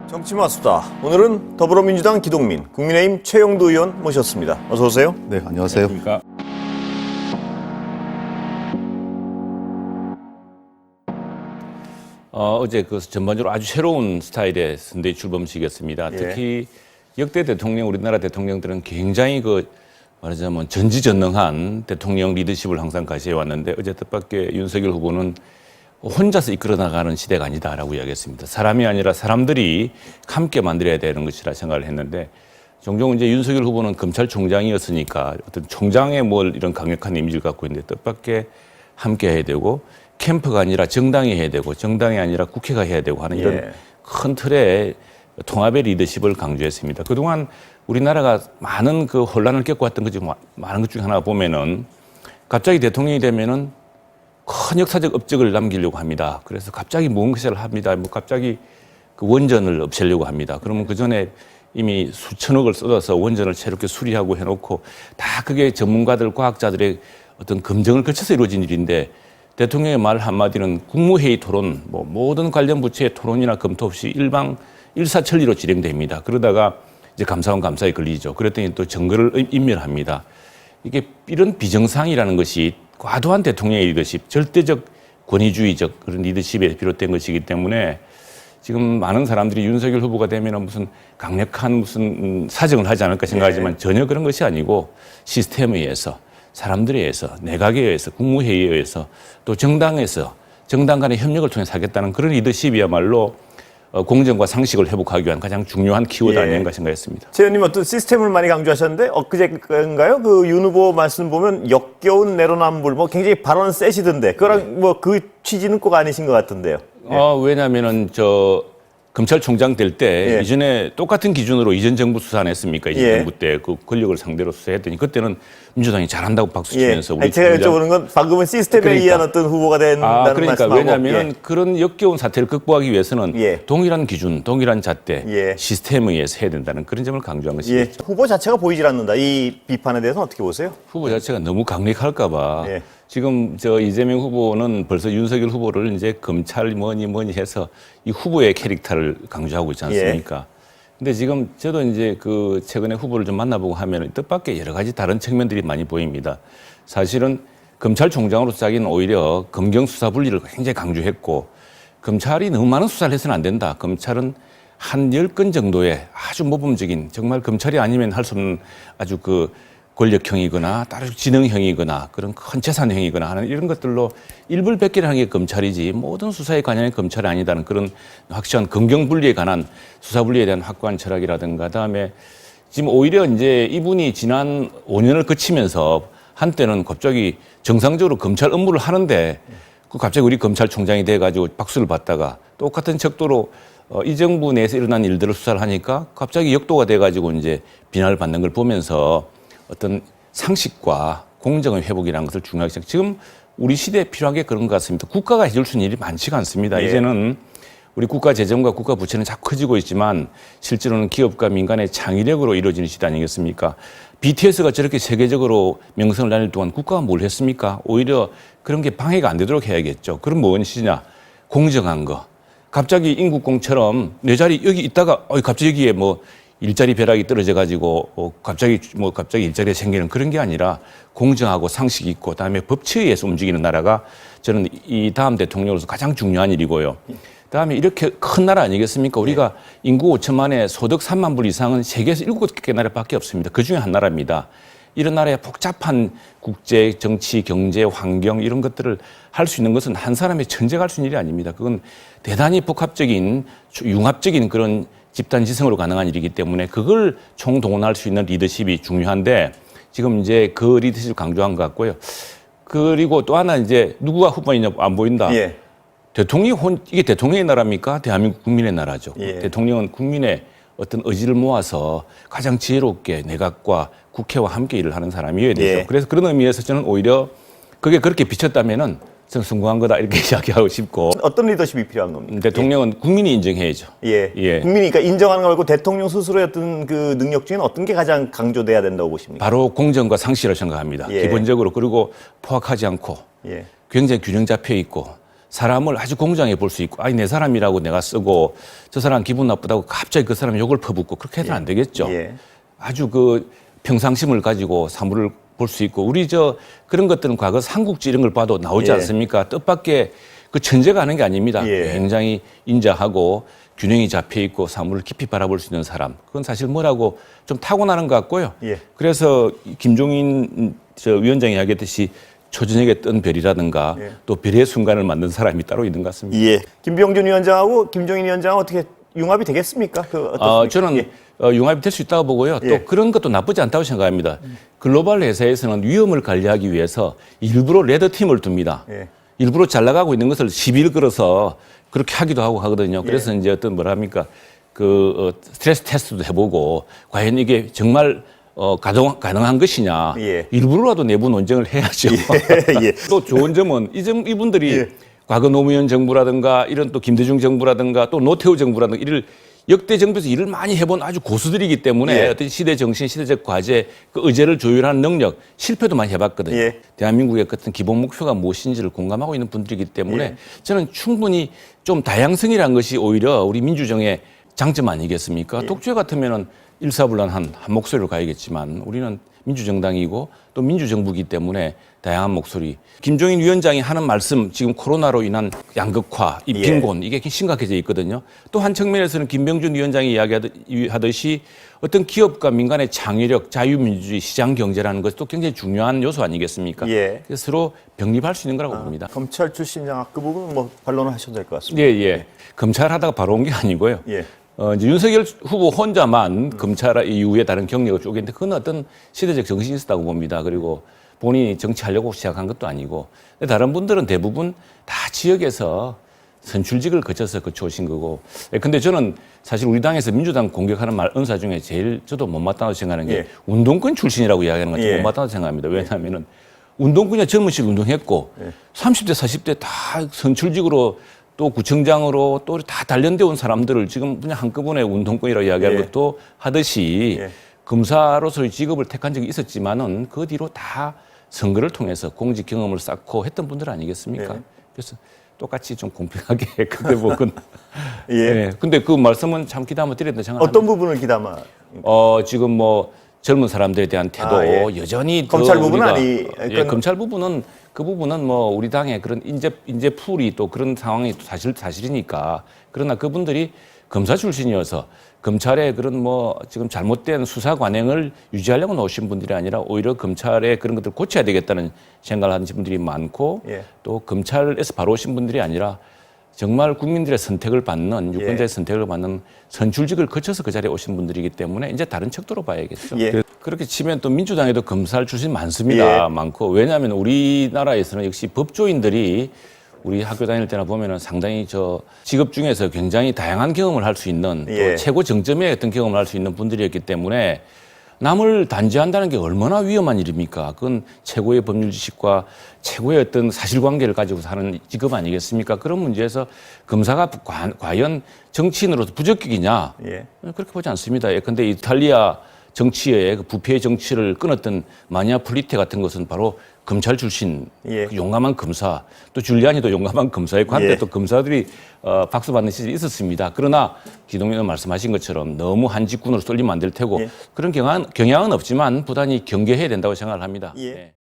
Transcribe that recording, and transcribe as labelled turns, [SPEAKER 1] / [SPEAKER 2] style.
[SPEAKER 1] 정치마수다. 오늘은 더불어민주당 기동민, 국민의힘 최영두 의원 모셨습니다. 어서 오세요.
[SPEAKER 2] 네, 안녕하세요.
[SPEAKER 3] 그러니까 어제 그 전반적으로 아주 새로운 스타일의 선대위 출범식이었습니다.
[SPEAKER 1] 예.
[SPEAKER 3] 특히 역대 대통령, 우리나라 대통령들은 굉장히 말하자면 전지전능한 대통령 리더십을 항상 가시해 왔는데 어제 뜻밖의 윤석열 후보는 혼자서 이끌어 나가는 시대가 아니다라고 이야기했습니다. 사람이 아니라 사람들이 함께 만들어야 되는 것이라 생각을 했는데 종종 이제 윤석열 후보는 검찰총장이었으니까 어떤 총장의 이런 강력한 이미지를 갖고 있는데 뜻밖의 함께 해야 되고 캠프가 아니라 정당이 해야 되고 정당이 아니라 국회가 해야 되고 하는 이런 큰 틀의 통합의 리더십을 강조했습니다. 그동안 우리나라가 많은 그 혼란을 겪어왔던 것 중 많은 것 중에 하나 보면은 갑자기 대통령이 되면은 큰 역사적 업적을 남기려고 합니다. 그래서 갑자기 무언가를 합니다. 갑자기 그 원전을 없애려고 합니다. 그러면 그 전에 이미 수천억을 쏟아서 원전을 새롭게 수리하고 해놓고 다 그게 전문가들, 과학자들의 어떤 검증을 거쳐서 이루어진 일인데 대통령의 말 한마디는 국무회의 토론, 모든 관련 부처의 토론이나 검토 없이 일사천리로 진행됩니다. 그러다가 이제 감사원 감사에 걸리죠. 그랬더니 또 증거를 인멸합니다. 이런 비정상이라는 것이 과도한 대통령의 리더십, 절대적 권위주의적 그런 리더십에 비롯된 것이기 때문에 지금 많은 사람들이 윤석열 후보가 되면 무슨 강력한 무슨 사정을 하지 않을까 생각하지만 전혀 그런 것이 아니고 시스템에 의해서, 사람들에 의해서, 내각에 의해서, 국무회의에 의해서 또 정당에서 정당 간의 협력을 통해서 하겠다는 그런 리더십이야말로 공정과 상식을 회복하기 위한 가장 중요한 키워드 아닌가 생각했습니다.
[SPEAKER 1] 최 의원님 어떤 시스템을 많이 강조하셨는데 엊그제인가요? 그 윤 후보 말씀 보면 역겨운 내로남불 굉장히 발언 세시던데 그거랑 그 취지는 꼭 아니신 것 같은데요.
[SPEAKER 3] 왜냐하면은 검찰총장 될 때 이전에 똑같은 기준으로 이전 정부 수사 안 했습니까? 이전 정부 때 그 권력을 상대로 수사했더니 그때는 민주당이 잘한다고 박수 치면서 우리
[SPEAKER 1] 제가 여쭤보는 건 방금은 시스템에 의한 어떤 후보가 된다는 말씀하고
[SPEAKER 3] 왜냐하면 그런 역겨운 사태를 극복하기 위해서는 동일한 기준, 동일한 잣대, 시스템에 의해서 해야 된다는 그런 점을 강조한 것이죠.
[SPEAKER 1] 후보 자체가 보이질 않는다. 이 비판에 대해서는 어떻게 보세요?
[SPEAKER 3] 후보 자체가 너무 강력할까 봐 지금 이재명 후보는 벌써 윤석열 후보를 이제 검찰 뭐니 해서 이 후보의 캐릭터를 강조하고 있지 않습니까? 근데 지금 저도 이제 최근에 후보를 좀 만나보고 하면 뜻밖의 여러 가지 다른 측면들이 많이 보입니다. 사실은 검찰총장으로서 자기는 오히려 검경 수사 분리를 굉장히 강조했고 검찰이 너무 많은 수사를 해서는 안 된다. 검찰은 한 10건 정도의 아주 모범적인 정말 검찰이 아니면 할 수 없는 아주 권력형이거나 따로 지능형이거나 그런 큰 재산형이거나 하는 이런 것들로 일불백계를 하는 게 검찰이지 모든 수사에 관여한 검찰이 아니다는 그런 확실한 검경 분리에 관한 수사 분리에 대한 확고한 철학이라든가 그다음에 지금 오히려 이제 이분이 지난 5년을 거치면서 한때는 갑자기 정상적으로 검찰 업무를 하는데 갑자기 우리 검찰총장이 돼가지고 박수를 받다가 똑같은 척도로 이 정부 내에서 일어난 일들을 수사를 하니까 갑자기 역도가 돼가지고 이제 비난을 받는 걸 보면서 어떤 상식과 공정의 회복이라는 것을 중요하게 생각해요. 지금 우리 시대에 필요한 게 그런 것 같습니다. 국가가 해줄 수 있는 일이 많지가 않습니다. 이제는 우리 국가 재정과 국가 부채는 자꾸 커지고 있지만 실제로는 기업과 민간의 창의력으로 이루어지는 시대 아니겠습니까? BTS가 저렇게 세계적으로 명성을 날릴 동안 국가가 뭘 했습니까? 오히려 그런 게 방해가 안 되도록 해야겠죠. 그럼 무엇이냐? 공정한 거. 갑자기 인국공처럼 내 자리 여기 있다가 갑자기 여기에 일자리 벼락이 떨어져 가지고 갑자기 일자리가 생기는 그런 게 아니라 공정하고 상식이 있고 그다음에 법치에 의해서 움직이는 나라가 저는 이 다음 대통령으로서 가장 중요한 일이고요. 그다음에 이렇게 큰 나라 아니겠습니까? 우리가 인구 5천만에 소득 3만 불 이상은 세계에서 7개 나라밖에 없습니다. 그중에 한 나라입니다. 이런 나라의 복잡한 국제, 정치, 경제, 환경 이런 것들을 할 수 있는 것은 한 사람의 천재가 할 수 있는 일이 아닙니다. 그건 대단히 복합적인 융합적인 그런 집단 지성으로 가능한 일이기 때문에 그걸 총동원할 수 있는 리더십이 중요한데 지금 이제 그 리더십을 강조한 것 같고요. 그리고 또 하나 이제 누구가 후보이냐 안 보인다. 이게 대통령의 나라입니까? 대한민국 국민의 나라죠. 대통령은 국민의 어떤 의지를 모아서 가장 지혜롭게 내각과 국회와 함께 일을 하는 사람이어야 되죠. 그래서 그런 의미에서 저는 오히려 그게 그렇게 비쳤다면은 저는 성공한 거다 이렇게 이야기하고 싶고.
[SPEAKER 1] 어떤 리더십이 필요한 겁니까?
[SPEAKER 3] 대통령은 국민이 인정해야죠.
[SPEAKER 1] 국민이니까 인정하는 거 말고 대통령 스스로의 어떤 그 능력 중에는 어떤 게 가장 강조돼야 된다고 보십니까?
[SPEAKER 3] 바로 공정과 상식이라고 생각합니다. 기본적으로. 그리고 포악하지 않고 굉장히 균형 잡혀 있고 사람을 아주 공정해 볼 수 있고, 아니 내 사람이라고 내가 쓰고 저 사람 기분 나쁘다고 갑자기 그 사람 욕을 퍼붓고 그렇게 해서는 안 되겠죠. 아주 그 평상심을 가지고 사물을 볼 수 있고, 우리 그런 것들은 과거 삼국지 이런 걸 봐도 나오지 않습니까? 뜻밖의 그 천재가 하는 게 아닙니다. 굉장히 인자하고 균형이 잡혀 있고 사물을 깊이 바라볼 수 있는 사람. 그건 사실 뭐라고 좀 타고나는 것 같고요. 그래서 김종인 위원장이 이야기했듯이 초저녁에 뜬 별이라든가 또 별의 순간을 만든 사람이 따로 있는 것 같습니다.
[SPEAKER 1] 김병준 위원장하고 김종인 위원장은 어떻게 융합이 되겠습니까?
[SPEAKER 3] 저는 융합이 될 수 있다고 보고요. 또 그런 것도 나쁘지 않다고 생각합니다. 글로벌 회사에서는 위험을 관리하기 위해서 일부러 레드팀을 둡니다. 일부러 잘 나가고 있는 것을 시비를 걸어서 그렇게 하기도 하고 하거든요. 그래서 이제 어떤 뭐랍니까 스트레스 테스트도 해보고 과연 이게 정말 가능한 것이냐. 일부러라도 내부 논쟁을 해야죠. 또 좋은 점은 이분들이 과거 노무현 정부라든가 이런 또 김대중 정부라든가 또 노태우 정부라든가 이를 역대 정부에서 일을 많이 해본 아주 고수들이기 때문에 어떤 시대 정신, 시대적 과제, 그 의제를 조율하는 능력, 실패도 많이 해봤거든요. 대한민국의 어떤 기본 목표가 무엇인지를 공감하고 있는 분들이기 때문에 저는 충분히 좀 다양성이라는 것이 오히려 우리 민주정의 장점 아니겠습니까? 독재 같으면은 일사불란한 한 목소리로 가야겠지만 우리는 민주정당이고 또 민주정부이기 때문에 다양한 목소리. 김종인 위원장이 하는 말씀, 지금 코로나로 인한 양극화, 이 빈곤, 이게 심각해져 있거든요. 또 한 측면에서는 김병준 위원장이 이야기하듯이 어떤 기업과 민간의 창의력, 자유민주주의, 시장경제라는 것도 굉장히 중요한 요소 아니겠습니까? 그래서 서로 병립할 수 있는 거라고 봅니다.
[SPEAKER 1] 검찰 출신 장악 그 부분은 뭐 반론을 하셔도 될 것 같습니다.
[SPEAKER 3] 검찰 하다가 바로 온 게 아니고요. 이제 윤석열 후보 혼자만 검찰 이후에 다른 경력을 쪼개는데 그건 어떤 시대적 정신이 있었다고 봅니다. 그리고 본인이 정치하려고 시작한 것도 아니고, 근데 다른 분들은 대부분 다 지역에서 선출직을 거쳐서 거쳐오신 거고. 근데 저는 사실 우리 당에서 민주당 공격하는 은사 중에 제일 저도 못마땅하다고 생각하는 게 운동권 출신이라고 이야기하는 건 좀 못마땅하다고 생각합니다. 왜냐하면은 운동권이 젊은 시절 운동했고 30대, 40대 다 선출직으로 또 구청장으로 또 다 단련되어 온 사람들을 지금 그냥 한꺼번에 운동권이라고 이야기하는 것도 하듯이 검사로서의 직업을 택한 적이 있었지만은 그 뒤로 다 선거를 통해서 공직 경험을 쌓고 했던 분들 아니겠습니까? 그래서 똑같이 좀 공평하게 그때 보건. 근데 그 말씀은 참 귀담아 드렸다 생각합니다.
[SPEAKER 1] 어떤 부분을 귀담아?
[SPEAKER 3] 지금 뭐 젊은 사람들에 대한 태도 여전히
[SPEAKER 1] 검찰 부분은
[SPEAKER 3] 검찰 부분은 그 부분은 뭐 우리 당의 그런 인재 풀이 또 그런 상황이 또 사실이니까. 그러나 그분들이 검사 출신이어서 검찰의 그런 뭐 지금 잘못된 수사 관행을 유지하려고 나오신 분들이 아니라 오히려 검찰의 그런 것들을 고쳐야 되겠다는 생각을 하는 분들이 많고 또 검찰에서 바로 오신 분들이 아니라 정말 국민들의 선택을 받는 유권자의 선택을 받는 선출직을 거쳐서 그 자리에 오신 분들이기 때문에 이제 다른 척도로 봐야겠죠. 그렇게 치면 또 민주당에도 검찰 출신 많습니다. 많고. 왜냐하면 우리나라에서는 역시 법조인들이 우리 학교 다닐 때나 보면은 상당히 직업 중에서 굉장히 다양한 경험을 할 수 있는 또 최고 정점의 어떤 경험을 할 수 있는 분들이었기 때문에 남을 단죄한다는 게 얼마나 위험한 일입니까? 그건 최고의 법률 지식과 최고의 어떤 사실관계를 가지고 사는 직업 아니겠습니까? 그런 문제에서 검사가 과연 정치인으로서 부적격이냐? 그렇게 보지 않습니다. 근데 이탈리아 정치의 그 부패의 정치를 끊었던 마니아 플리테 같은 것은 바로 검찰 출신 그 용감한 검사, 또 줄리아니도 용감한 검사였고 한때 또 검사들이 박수 받는 시절이 있었습니다. 그러나 기동민 의원 말씀하신 것처럼 너무 한 직군으로 쏠리면 안 될 테고 그런 경향은 없지만 부단히 경계해야 된다고 생각을 합니다.